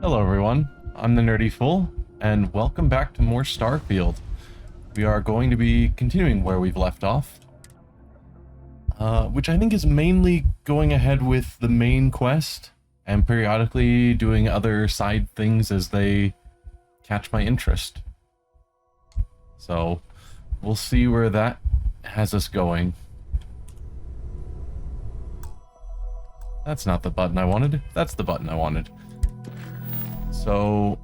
Hello everyone, I'm the Nerdy Fool, and welcome back to more Starfield. We are going to be continuing where we've left off, which I think is mainly going ahead with the main quest, and periodically doing other side things as they catch my interest. So, we'll see where that has us going. That's not the button I wanted, that's the button I wanted. So,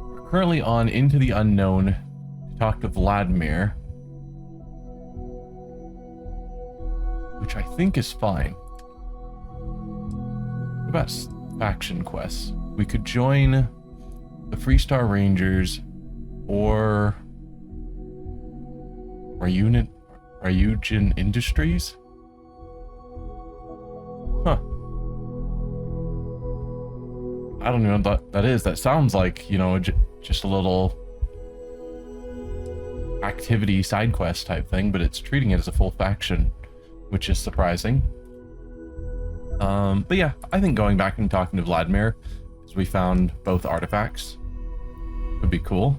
we're currently on Into the Unknown to talk to Vladimir, which I think is fine. What about faction quests? We could join the Freestar Rangers or Ryujin Industries? Huh. I don't know what that is. That sounds like, you know, just a little activity side quest type thing, but it's treating it as a full faction, which is surprising. But yeah, I think going back and talking to Vladimir, because we found both artifacts, would be cool.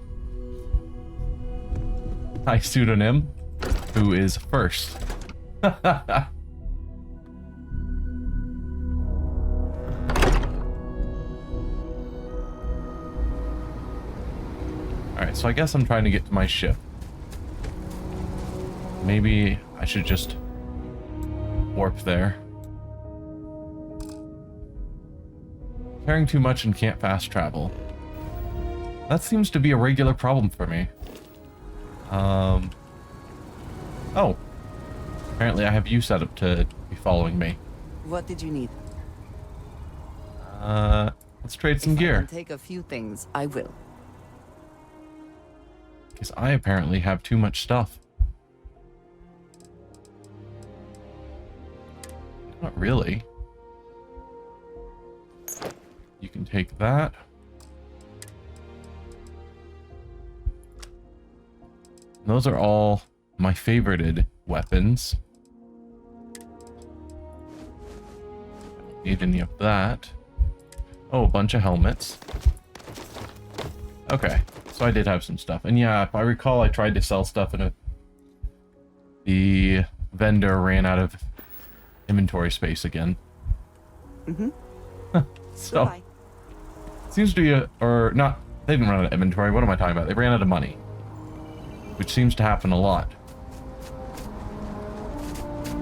Hi, pseudonym, who is first. Alright, so I guess I'm trying to get to my ship. Maybe I should just warp there. Carrying too much and can't fast travel. That seems to be a regular problem for me. Oh. Apparently I have you set up to be following me. What did you need? Let's trade some gear. If I can take a few things, I will. Because I apparently have too much stuff. Not really. You can take that. And those are all my favorited weapons. Don't need any of that. Oh, a bunch of helmets. Okay. So I did have some stuff. And yeah, if I recall, I tried to sell stuff and the vendor ran out of inventory space again. Mm-hmm. So, seems to be or not, they didn't run out of inventory. What am I talking about? They ran out of money. Which seems to happen a lot.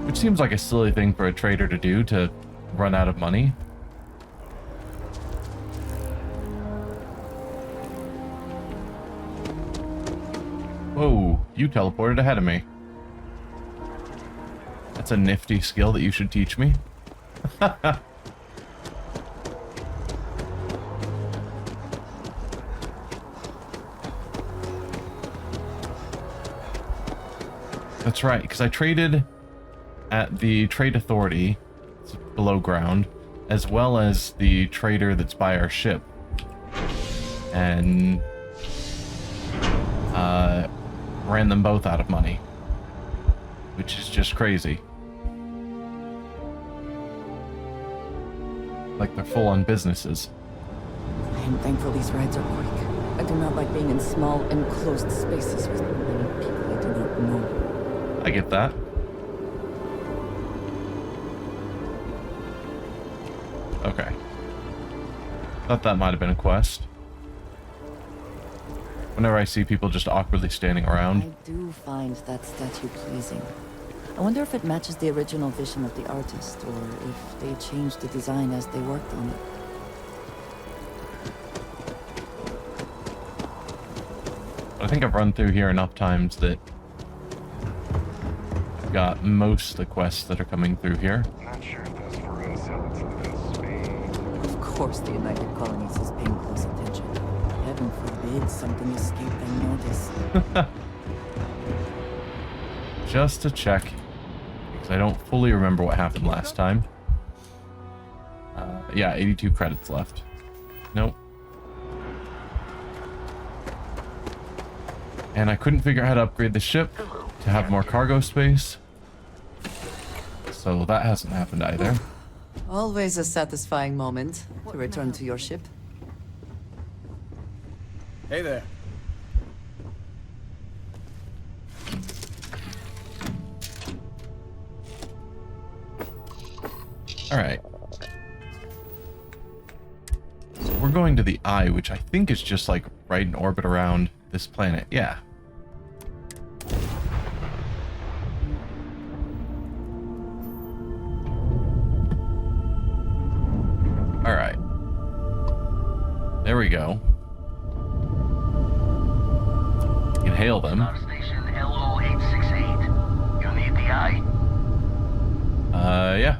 Which seems like a silly thing for a trader to do, to run out of money. Whoa, you teleported ahead of me. That's a nifty skill that you should teach me. That's right, because I traded at the Trade Authority, it's below ground, as well as the trader that's by our ship. And ran them both out of money, which is just crazy. Like they're full-on businesses. I am thankful these rides are quick. I do not like being in small, enclosed spaces with many people I do not know. I get that. Okay. Thought that might have been a quest. Whenever I see people just awkwardly standing around. I do find that statue pleasing. I wonder if it matches the original vision of the artist, or if they changed the design as they worked on it. I think I've run through here enough times that I've got most of the quests that are coming through here. Not sure if that's for us or it's for Spain. Of course the United Colonies is paying close attention. Heaven forbid something escape their notice. Just to check, because I don't fully remember what happened last time. Yeah, 82 credits left. Nope. And I couldn't figure out how to upgrade the ship to have more cargo space. So that hasn't happened either. Always a satisfying moment to return to your ship. Hey there. All right. So we're going to the Eye, which I think is just like right in orbit around this planet. Yeah. All right. There we go. You can hail them. Station LO868. You need the Eye? Yeah.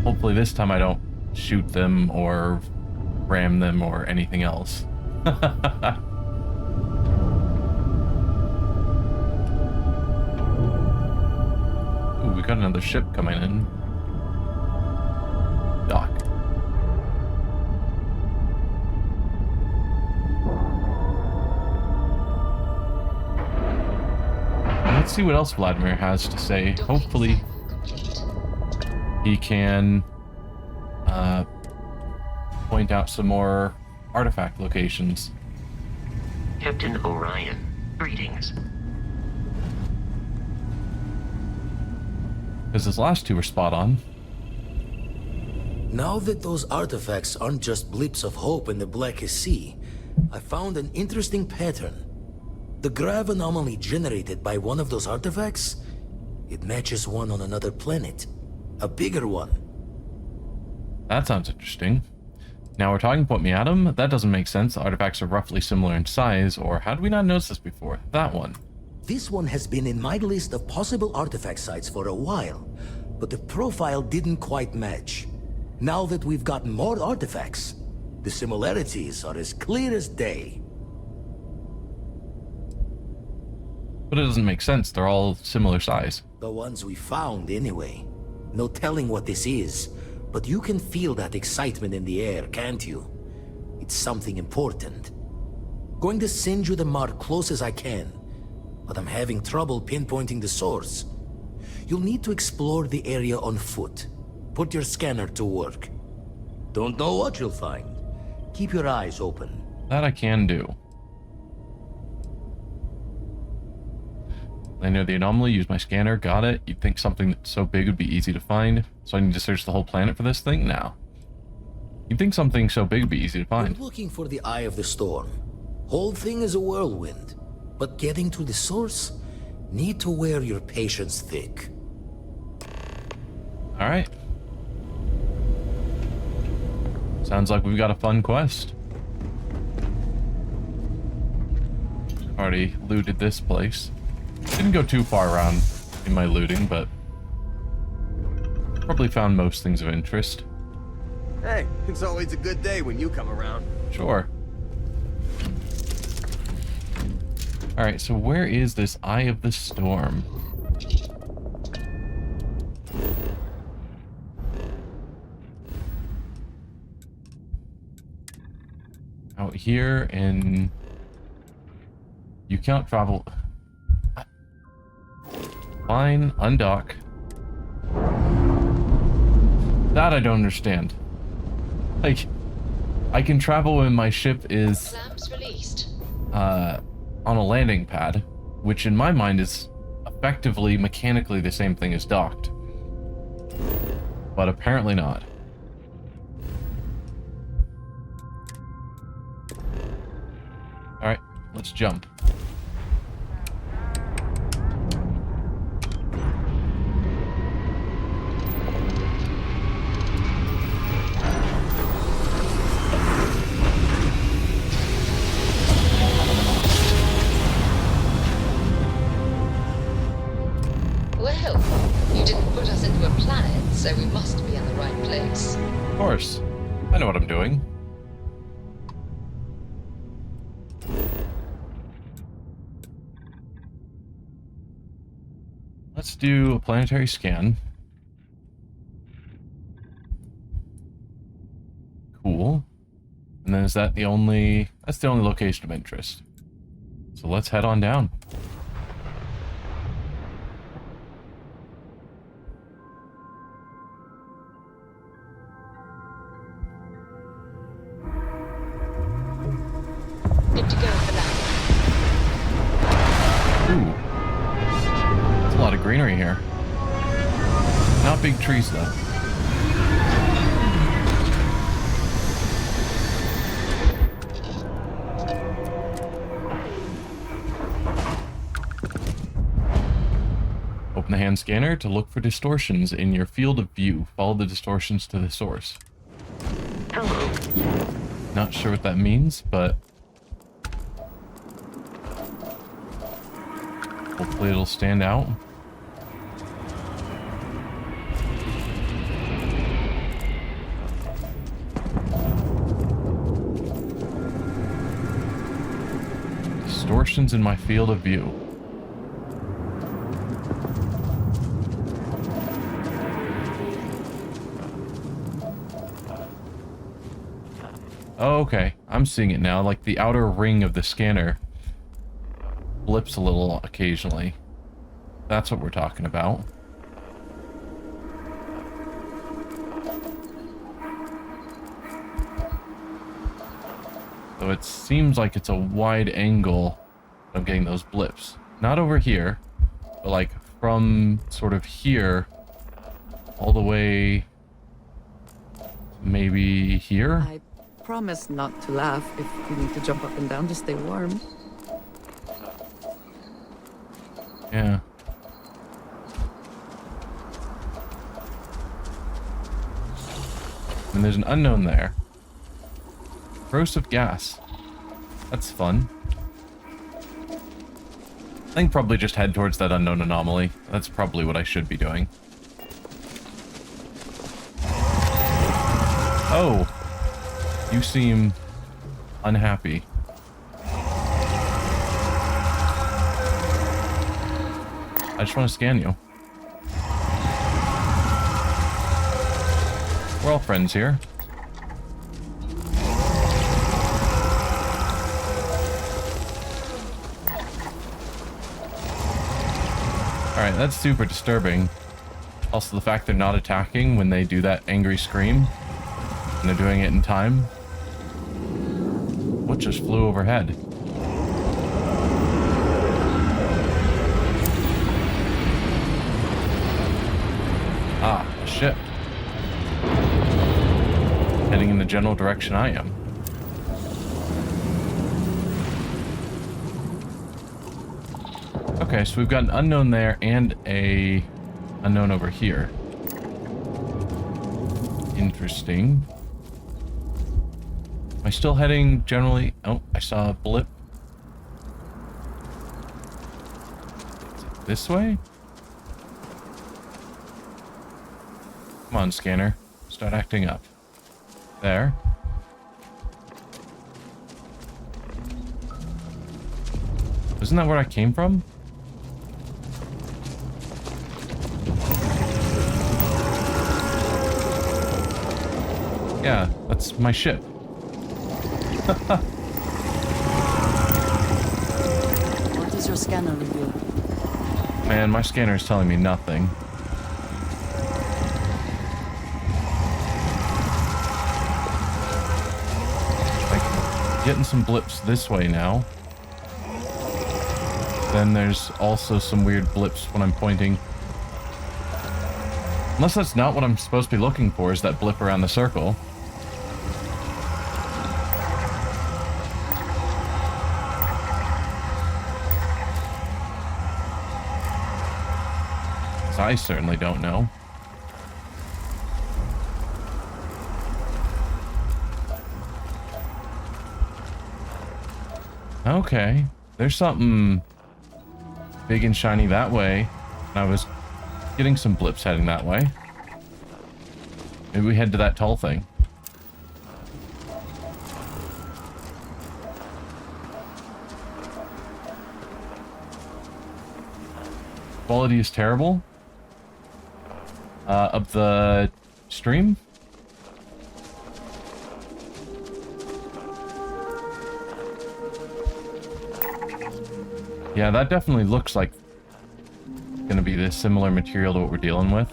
Hopefully this time I don't shoot them or ram them or anything else. Ooh, we got another ship coming in. Dock. Let's see what else Vladimir has to say. Hopefully he can point out some more artifact locations. Captain Orion, greetings. Because his last two were spot on. Now that those artifacts aren't just blips of hope in the Blackest Sea, I found an interesting pattern. The grav anomaly generated by one of those artifacts, it matches one on another planet. A bigger one. That sounds interesting. Now we're talking point me at him. That doesn't make sense. The artifacts are roughly similar in size, or how did we not notice this before? That one. This one has been in my list of possible artifact sites for a while, but the profile didn't quite match. Now that we've got more artifacts, the similarities are as clear as day. But it doesn't make sense. They're all similar size. The ones we found, anyway. No telling what this is, but you can feel that excitement in the air, can't you? It's something important. Going to send you the mark close as I can, but I'm having trouble pinpointing the source. You'll need to explore the area on foot. Put your scanner to work. Don't know what you'll find. Keep your eyes open. That I can do. I know the anomaly, use my scanner, got it. You'd think something that's so big would be easy to find, so I need to search the whole planet for this thing? No. You'd think something so big would be easy to find. I'm looking for the eye of the storm. Whole thing is a whirlwind, but getting to the source, need to wear your patience thick. Alright. Sounds like we've got a fun quest. Already looted this place. Didn't go too far around in my looting, but probably found most things of interest. Hey, it's always a good day when you come around. Sure. Alright, so where is this Eye of the Storm? Out here, and you can't travel. Fine, undock. That I don't understand. Like, I can travel when my ship is Lamps released. on a landing pad, which in my mind is effectively mechanically the same thing as docked. But apparently not. Alright, let's jump. Well, you didn't put us into a planet, so we must be in the right place. Of course. I know what I'm doing. Let's do a planetary scan. Cool. And then is that the only... That's the only location of interest. So let's head on down. Ooh. There's a lot of greenery here. Not big trees, though. Open the hand scanner to look for distortions in your field of view. Follow the distortions to the source. Hello. Not sure what that means, but hopefully it'll stand out. Distortions in my field of view. Oh, okay. I'm seeing it now. Like the outer ring of the scanner blips a little occasionally. That's what we're talking about. So it seems like it's a wide angle. I'm getting those blips. Not over here, but like from sort of here all the way maybe here. I promise not to laugh if you need to jump up and down to stay warm. Yeah. And there's an unknown there. Corrosive gas. That's fun. I think probably just head towards that unknown anomaly. That's probably what I should be doing. Oh. You seem unhappy. I just want to scan you. We're all friends here. Alright, that's super disturbing. Also the fact they're not attacking when they do that angry scream. And they're doing it in time. What just flew overhead? Ah, a ship. Heading in the general direction I am. Okay, so we've got an unknown there and a unknown over here. Interesting. Am I still heading generally? Oh, I saw a blip. Is it this way? Come on, scanner. Start acting up. There. Isn't that where I came from? Yeah, that's my ship. What does your scanner reveal? Man, my scanner is telling me nothing. Like, getting some blips this way now. Then there's also some weird blips when I'm pointing. Unless that's not what I'm supposed to be looking for, is that blip around the circle. I certainly don't know. Okay, there's something big and shiny that way. And I was getting some blips heading that way. Maybe we head to that tall thing. Quality is terrible. Of the stream. Yeah, that definitely looks like gonna be the similar material to what we're dealing with.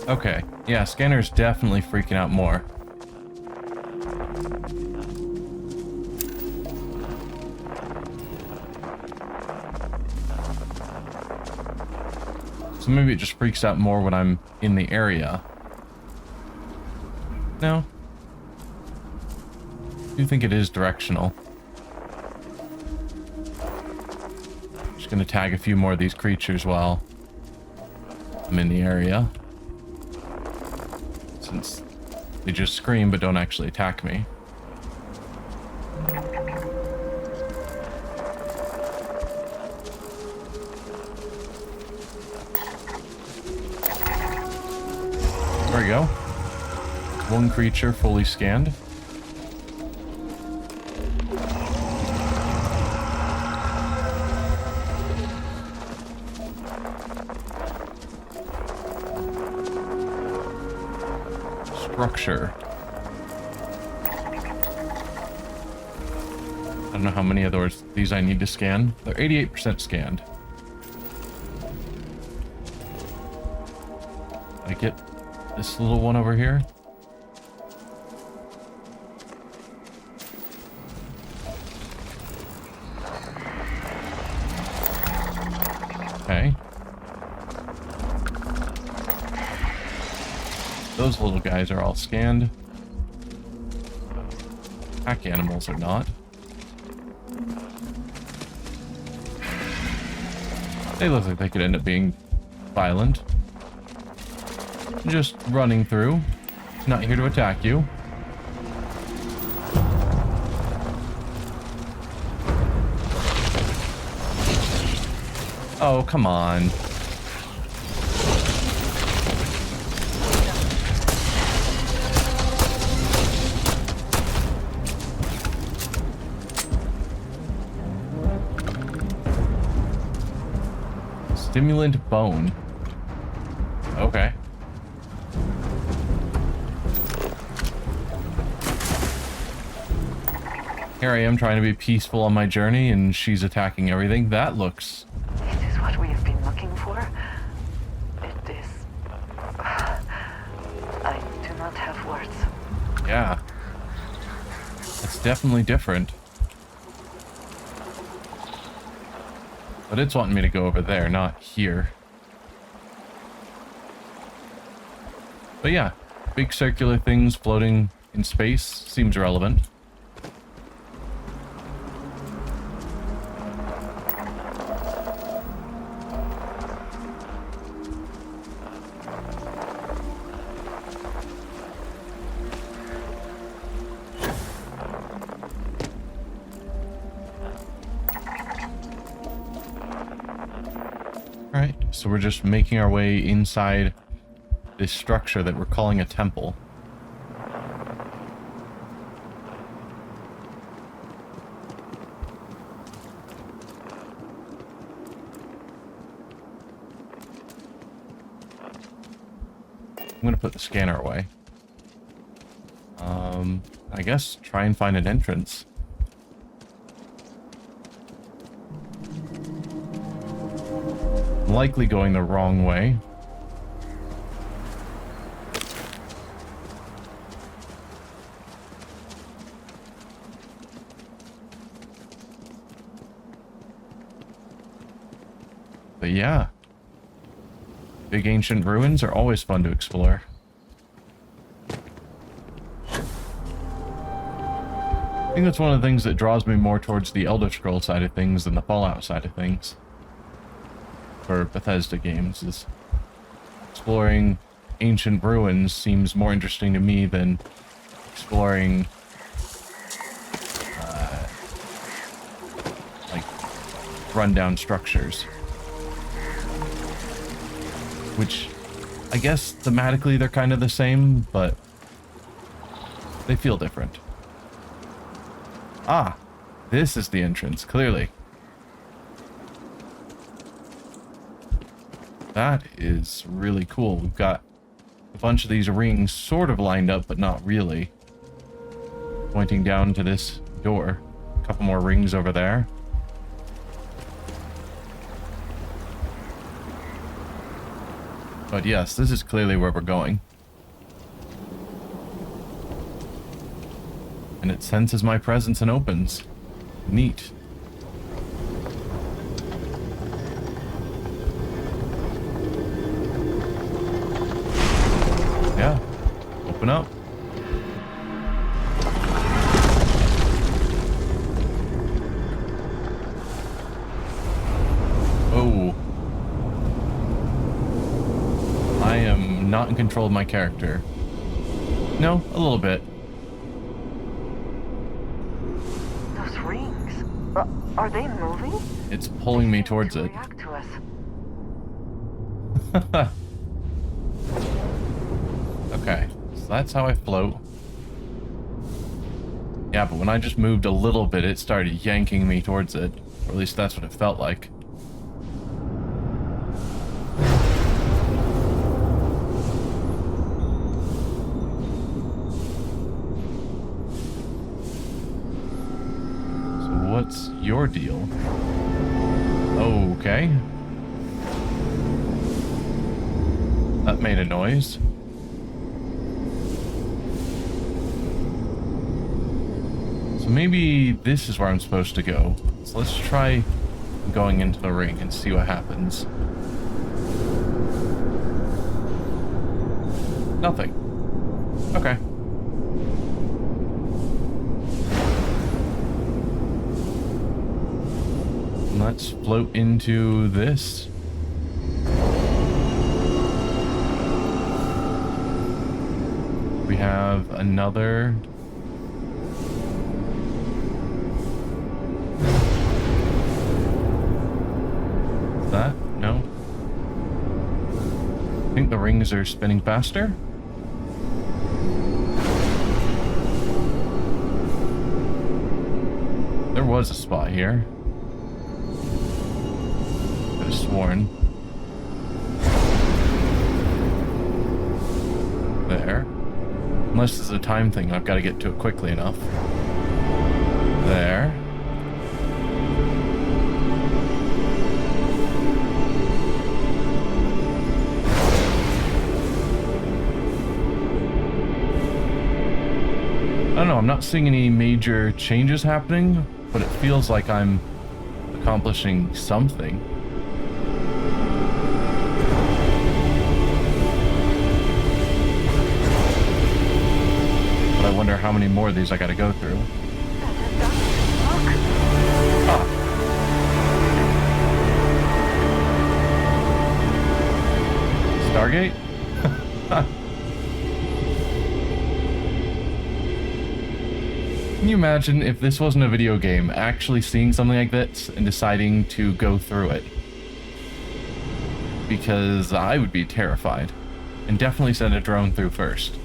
Okay, yeah, scanner's definitely freaking out more. So maybe it just freaks out more when I'm in the area. No. I do think it is directional. Just gonna tag a few more of these creatures while I'm in the area. Since they just scream but don't actually attack me. There we go. One creature fully scanned. Structure. I don't know how many of these I need to scan. They're 88% scanned. I get this little one over here. Okay. Those little guys are all scanned. Pack animals are not. They look like they could end up being violent. Just running through. Not here to attack you. Oh, come on. Stimulant bone. Okay. Here I am trying to be peaceful on my journey and she's attacking everything. That looks... This is what we have been looking for. It is... I do not have words. Yeah. It's definitely different. But it's wanting me to go over there, not here. But yeah, big circular things floating in space seems relevant. Alright, so we're just making our way inside this structure that we're calling a temple. I'm gonna put the scanner away. I guess try and find an entrance. I'm likely going the wrong way. But yeah, big ancient ruins are always fun to explore. I think that's one of the things that draws me more towards the Elder Scrolls side of things than the Fallout side of things. For Bethesda games, is exploring ancient ruins seems more interesting to me than exploring like rundown structures. Which, I guess, thematically they're kind of the same, but they feel different. Ah, this is the entrance, clearly. That is really cool. We've got a bunch of these rings sort of lined up, but not really. Pointing down to this door. A couple more rings over there. But yes, this is clearly where we're going. And it senses my presence and opens. Neat. Yeah. Open up. Oh. I am not in control of my character. No, a little bit. Those rings. Are they moving? It's pulling me towards To it. react to us. Okay, so that's how I float. Yeah, but when I just moved a little bit, it started yanking me towards it. Or at least that's what it felt like. So what's your deal? Okay. That made a noise. So maybe this is where I'm supposed to go. So let's try going into the ring and see what happens. Nothing. Okay. Let's float into this. We have another. Is that? No. I think the rings are spinning faster. There was a spot here. Could have sworn. There. Unless this is a time thing, I've got to get to it quickly enough. There. I don't know, I'm not seeing any major changes happening, but it feels like I'm accomplishing something. But I wonder how many more of these I gotta go through. Ah. Stargate? Can you imagine if this wasn't a video game, actually seeing something like this and deciding to go through it? Because I would be terrified. And definitely send a drone through first.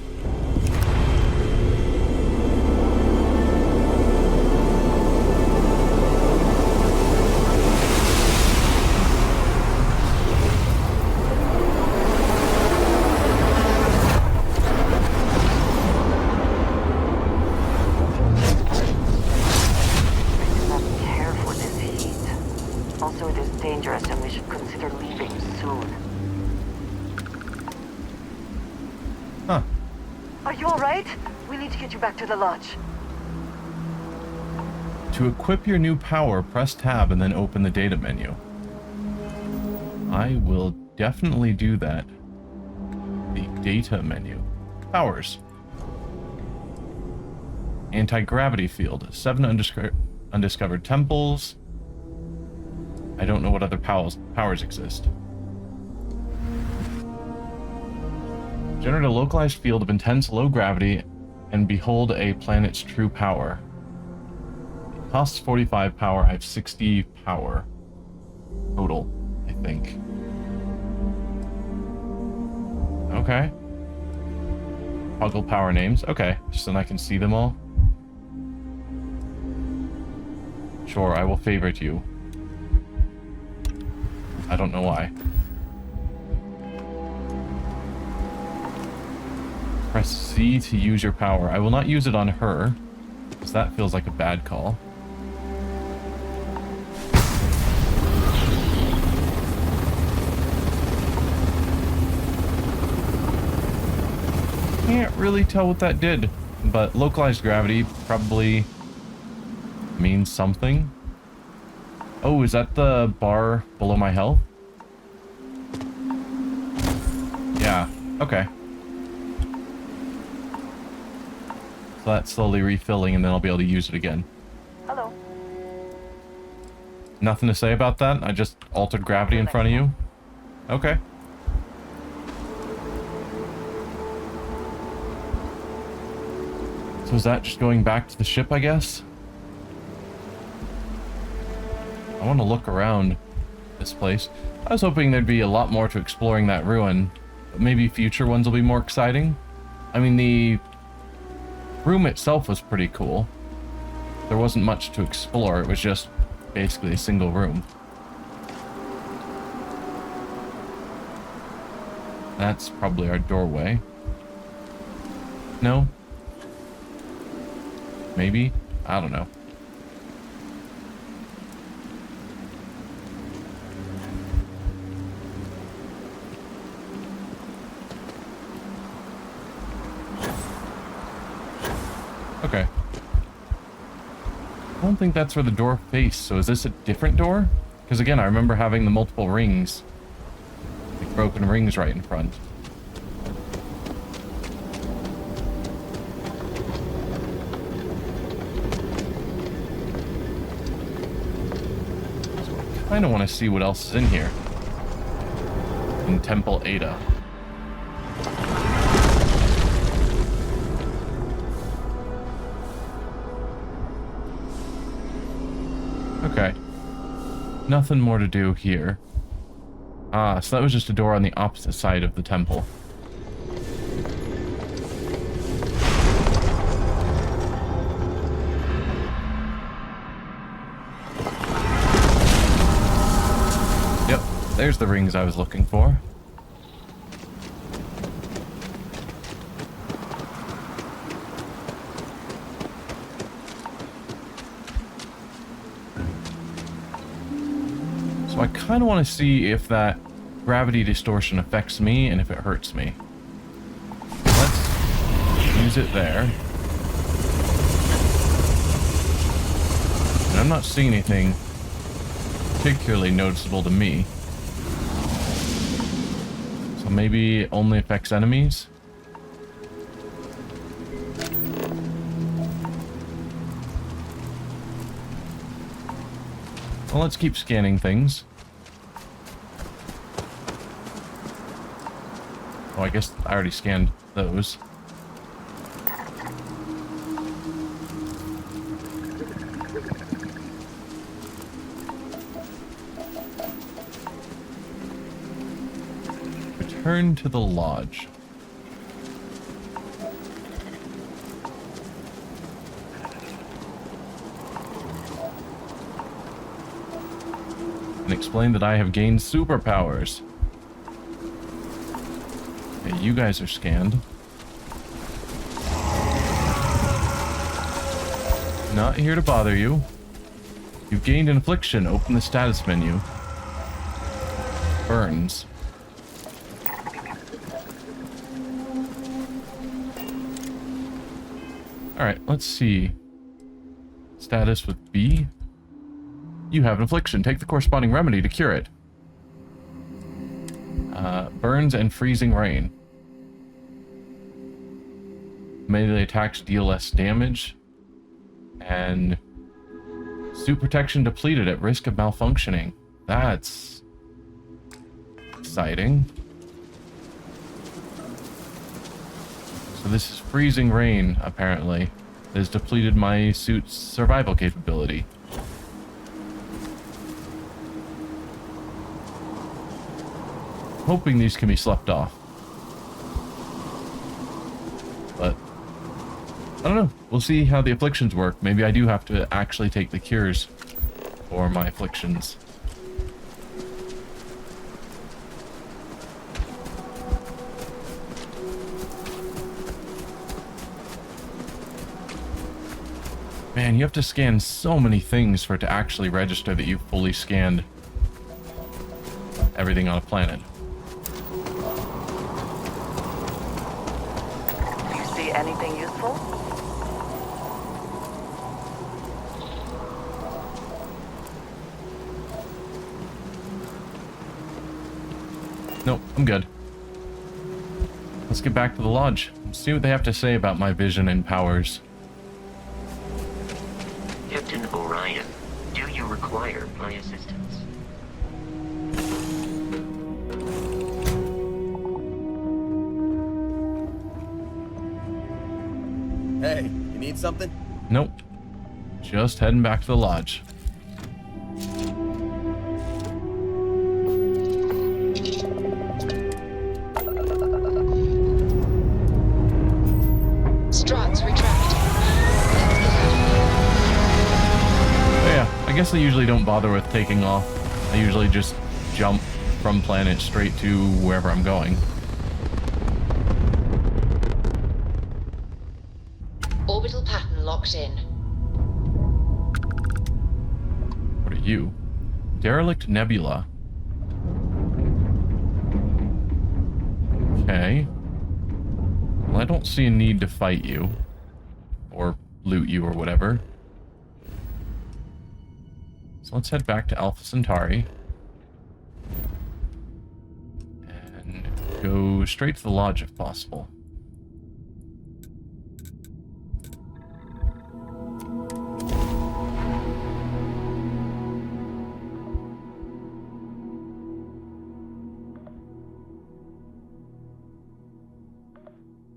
Back to the lodge. To equip your new power, press tab and then open the data menu. I will definitely do that. The data menu. Powers. Anti-gravity field. 7 undiscovered temples. I don't know what other powers exist. Generate a localized field of intense low gravity and behold a planet's true power. It costs 45 power. I have 60 power total, I think. Okay. Toggle power names. Okay, so then I can see them all. Sure, I will favorite you. I don't know why. Press Z to use your power. I will not use it on her, because that feels like a bad call. Can't really tell what that did, but localized gravity probably means something. Oh, is that the bar below my health? Yeah, okay. So that's slowly refilling and then I'll be able to use it again. Hello. Nothing to say about that? I just altered gravity in front of you? Okay. So is that just going back to the ship, I guess? I want to look around this place. I was hoping there'd be a lot more to exploring that ruin, but maybe future ones will be more exciting. I mean, the room itself was pretty cool. There wasn't much to explore, it was just basically a single room. That's probably our doorway. No? Maybe? I don't know. Okay. I don't think that's where the door faced, so is this a different door? Because again, I remember having the multiple rings. Like broken rings right in front. So I kind of want to see what else is in here. In Temple Ada. Okay. Nothing more to do here. Ah, so that was just a door on the opposite side of the temple. Yep, there's the rings I was looking for. So I kind of want to see if that gravity distortion affects me and if it hurts me. Let's use it there. And I'm not seeing anything particularly noticeable to me. So maybe it only affects enemies? Well, let's keep scanning things. Oh, I guess I already scanned those. Return to the lodge. And explain that I have gained superpowers. Okay, you guys are scanned. Not here to bother you. You've gained an affliction. Open the status menu. Burns. Alright, let's see. Status with B. You have an affliction. Take the corresponding remedy to cure it. Burns and freezing rain. Melee attacks deal less damage. And suit protection depleted at risk of malfunctioning. That's exciting. So this is freezing rain, apparently. That has depleted my suit's survival capability. Hoping these can be slept off. But I don't know. We'll see how the afflictions work. Maybe I do have to actually take the cures for my afflictions. Man, you have to scan so many things for it to actually register that you fully scanned everything on a planet. anything useful? Nope, I'm good. Let's get back to the lodge. See what they have to say about my vision and powers. Captain Orion, do you require my assistance? Hey, you need something? Nope. Just heading back to the lodge. Struts retract. Oh yeah, I guess I usually don't bother with taking off. I usually just jump from planet straight to wherever I'm going. Orbital pattern locked in. What are you? Derelict Nebula. Okay. Well, I don't see a need to fight you. Or loot you or whatever. So let's head back to Alpha Centauri. And go straight to the lodge if possible.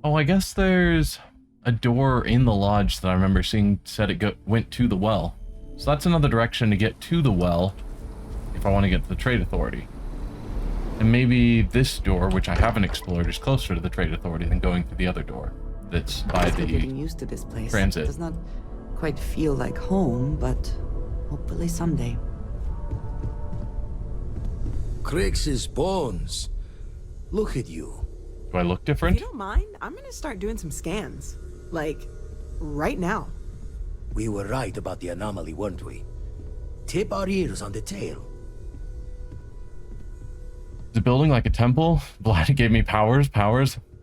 Oh, I guess there's a door in the lodge that I remember seeing said it went to the well. So that's another direction to get to the well if I want to get to the Trade Authority. And maybe this door, which I haven't explored, is closer to the Trade Authority than going through the other door that's by Still getting the used to this place. transit. It does not quite feel like home, but hopefully someday. Crix's bones. Look at you. Do I look If different? you don't mind, I'm gonna start doing some scans. Like, right now. We were right about the anomaly, weren't we? Tip our ears on the tail. Is it building like a temple? Vlad gave me powers.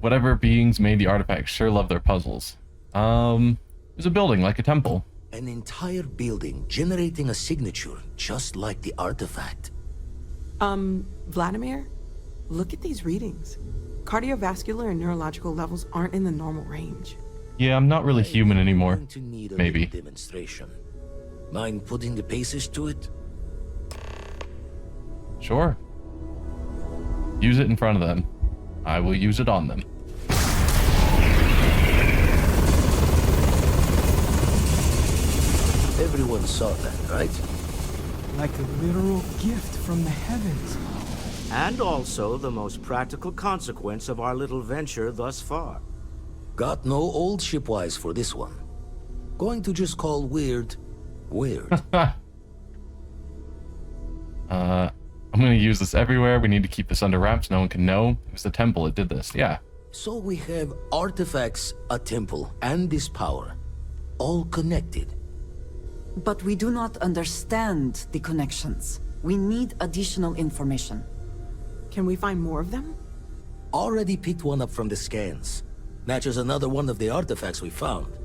Whatever beings made the artifacts sure love their puzzles. Is a building like a temple? An entire building generating a signature just like the artifact. Vladimir, look at these readings. Cardiovascular and neurological levels aren't in the normal range. Yeah, I'm not really human anymore. Going to need a Maybe. little demonstration. Mind putting the paces to it? Sure. Use it in front of them. I will use it on them. Everyone saw that, right? Like a literal gift from the heavens. And also the most practical consequence of our little venture thus far. Got no old shipwise for this one. Going to just call weird, weird. I'm gonna use this everywhere. We need to keep this under wraps. No one can know. It was the temple that did this. Yeah. So we have artifacts, a temple, and this power. All connected. But we do not understand the connections. We need additional information. Can we find more of them? Already picked one up from the scans. Matches another one of the artifacts we found.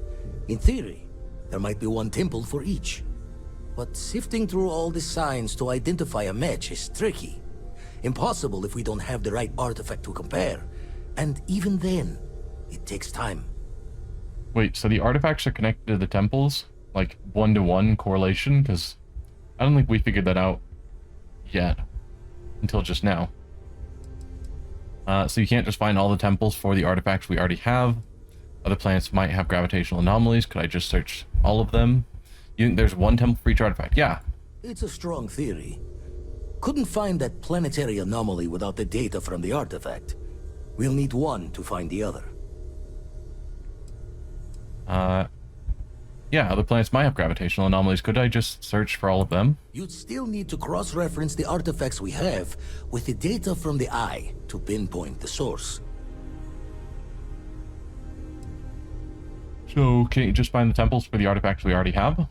In theory, there might be one temple for each. But sifting through all the signs to identify a match is tricky. Impossible if we don't have the right artifact to compare. And even then, it takes time. Wait, so the artifacts are connected to the temples? Like one-to-one correlation? Because I don't think we figured that out yet. Until just now. So you can't just find all the temples for the artifacts we already have. Other planets might have gravitational anomalies. Could I just search all of them? You think there's one temple for each artifact? Yeah. It's a strong theory. Couldn't find that planetary anomaly without the data from the artifact. We'll need one to find the other. Yeah, other planets might have gravitational anomalies. Could I just search for all of them? You'd still need to cross-reference the artifacts we have with the data from the eye to pinpoint the source. So, can you just find the temples for the artifacts we already have?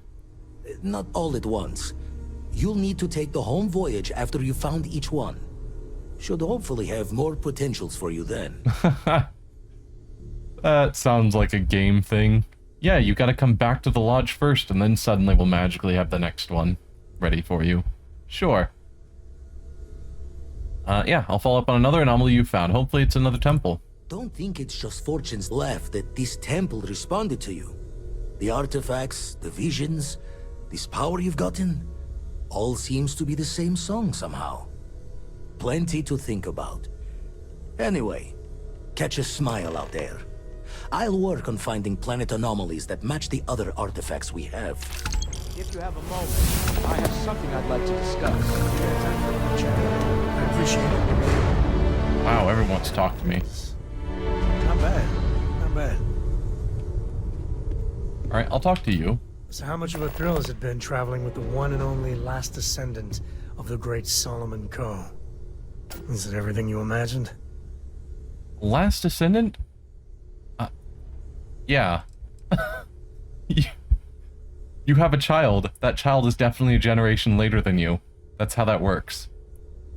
Not all at once. You'll need to take the home voyage after you found each one. Should hopefully have more potentials for you then. That sounds like a game thing. Yeah, you gotta come back to the lodge first, and then suddenly we'll magically have the next one ready for you. Sure. Yeah, I'll follow up on another anomaly you found. Hopefully it's another temple. Don't think it's just fortunes left that this temple responded to you. The artifacts, the visions, this power you've gotten, all seems to be the same song somehow. Plenty to think about. Anyway, catch a smile out there. I'll work on finding planet anomalies that match the other artifacts we have. If you have a moment, I have something I'd like to discuss. I appreciate it. Wow, everyone wants to talk to me. Not bad. Not bad. Alright, I'll talk to you. So how much of a thrill has it been traveling with the one and only last descendant of the great Solomon Coe? Is it everything you imagined? Last descendant? Yeah. You have a child. That child is definitely a generation later than you. That's how that works.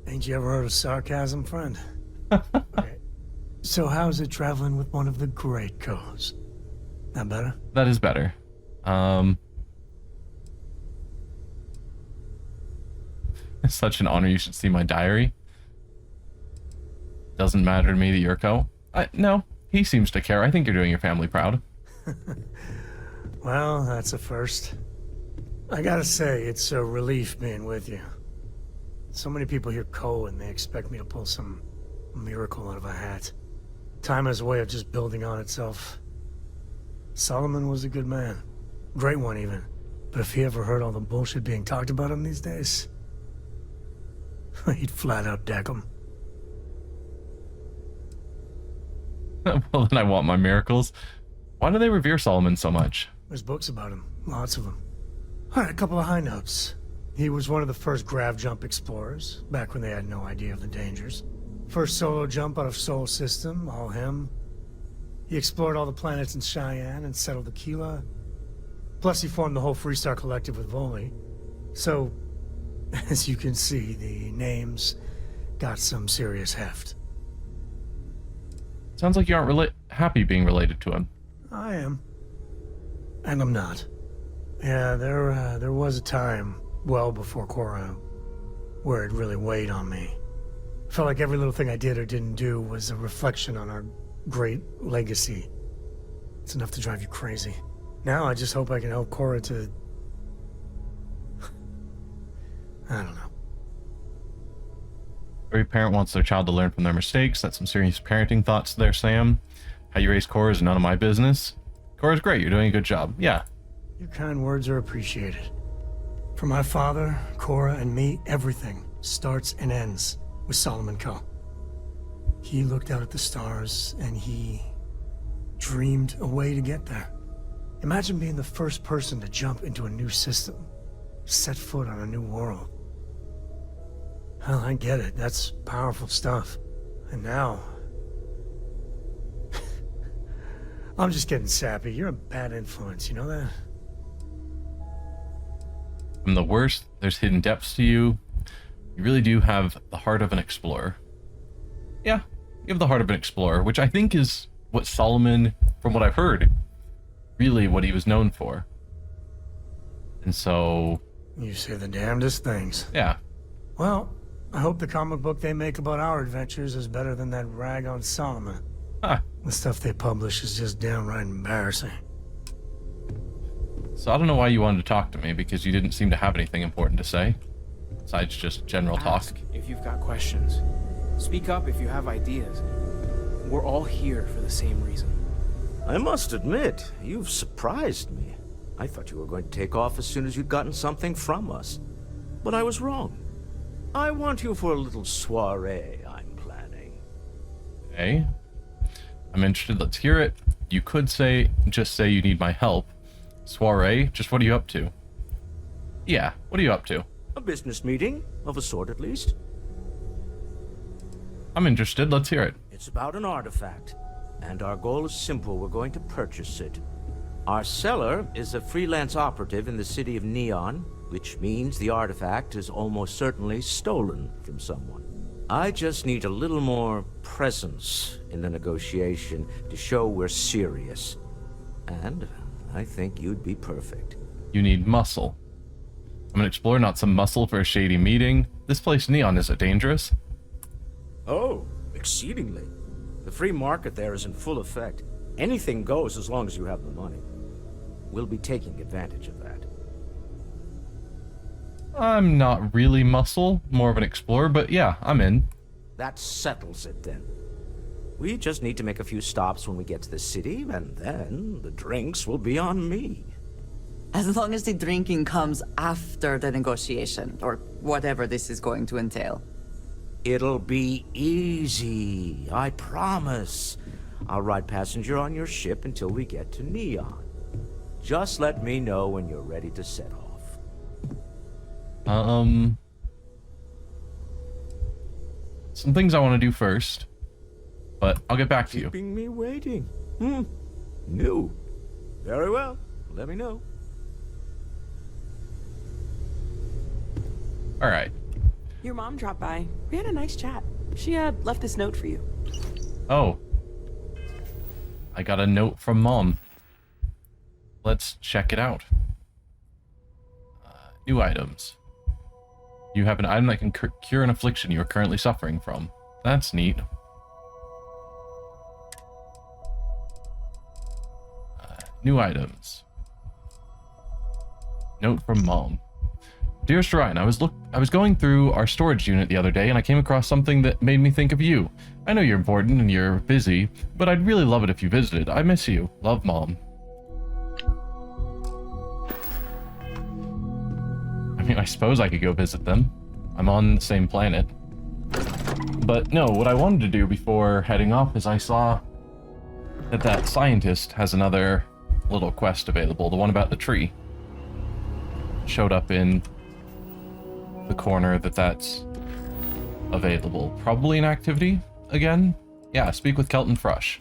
Ain't you ever heard of sarcasm, friend? Okay. So how's it traveling with one of the great Coes? That better? That is better. It's such an honor. You should see my diary. Doesn't matter to me that you're Co. No, he seems to care. I think you're doing your family proud. Well, that's a first. I gotta say, it's a relief being with you. So many people hear Coe and they expect me to pull some miracle out of a hat. Time has a way of just building on itself. Solomon was a good man. Great one, even. But if he ever heard all the bullshit being talked about him these days, he'd flat out deck him. Well, then I want my miracles. Why do they revere Solomon so much? There's books about him. Lots of them. All right, a couple of high notes. He was one of the first grav jump explorers, back when they had no idea of the dangers. First solo jump out of Sol System, all him. He explored all the planets in Cheyenne and settled Aquila. Plus he formed the whole Freestar Collective with Voli. So, as you can see, the names got some serious heft. Sounds like you aren't happy being related to him. I am. And I'm not. Yeah, there was a time, well before Korra, where it really weighed on me. Felt like every little thing I did or didn't do was a reflection on our great legacy. It's enough to drive you crazy. Now I just hope I can help Korra to... I don't know. Every parent wants their child to learn from their mistakes. That's some serious parenting thoughts there, Sam. How you raise Korra is none of my business. Korra's great. You're doing a good job. Yeah. Your kind words are appreciated. For my father, Korra, and me, everything starts and ends with Solomon Coe. He looked out at the stars, and he dreamed a way to get there. Imagine being the first person to jump into a new system, set foot on a new world. Hell, I get it. That's powerful stuff. And now... I'm just getting sappy. You're a bad influence, you know that? I'm the worst. There's hidden depths to you. You really do have the heart of an explorer. Yeah, you have the heart of an explorer, which I think is what Solomon, from what I've heard, really what he was known for. And so... You say the damnedest things. Yeah. Well, I hope the comic book they make about our adventures is better than that rag on Solomon. Huh. The stuff they publish is just downright embarrassing. So I don't know why you wanted to talk to me, because you didn't seem to have anything important to say. Besides just general talk. Ask if you've got questions. Speak up if you have ideas. We're all here for the same reason. I must admit, you've surprised me. I thought you were going to take off as soon as you'd gotten something from us. But I was wrong. I want you for a little soiree I'm planning. Okay. I'm interested. Let's hear it. You could just say you need my help. Soiree? Just what are you up to? Yeah, what are you up to? A business meeting, of a sort at least. I'm interested. Let's hear it. It's about an artifact, and our goal is simple. We're going to purchase it. Our seller is a freelance operative in the city of Neon, which means the artifact is almost certainly stolen from someone. I just need a little more presence in the negotiation to show we're serious. And I think you'd be perfect. You need muscle. I'm an explorer, not some muscle for a shady meeting. This place, Neon, is it dangerous? Oh, exceedingly. The free market there is in full effect. Anything goes as long as you have the money. We'll be taking advantage of that. I'm not really muscle, more of an explorer, but yeah, I'm in. That settles it then. We just need to make a few stops when we get to the city, and then the drinks will be on me. As long as the drinking comes after the negotiation, or whatever this is going to entail. It'll be easy, I promise. I'll ride passenger on your ship until we get to Neon. Just let me know when you're ready to set off. Some things I want to do first, but I'll get back to you. Keeping me waiting. New. Very well. Let me know. All right. Your mom dropped by. We had a nice chat. She left this note for you. Oh. I got a note from Mom. Let's check it out. New items. You have an item that can cure an affliction you are currently suffering from. That's neat. New items. Note from Mom. Dearest Ryan, I was going through our storage unit the other day and I came across something that made me think of you. I know you're important and you're busy, but I'd really love it if you visited. I miss you. Love, Mom. I mean, I suppose I could go visit them. I'm on the same planet. But no, what I wanted to do before heading off is I saw that scientist has another little quest available, the one about the tree. Showed up in the corner that's available. Probably an activity again? Yeah, speak with Kelton Frush.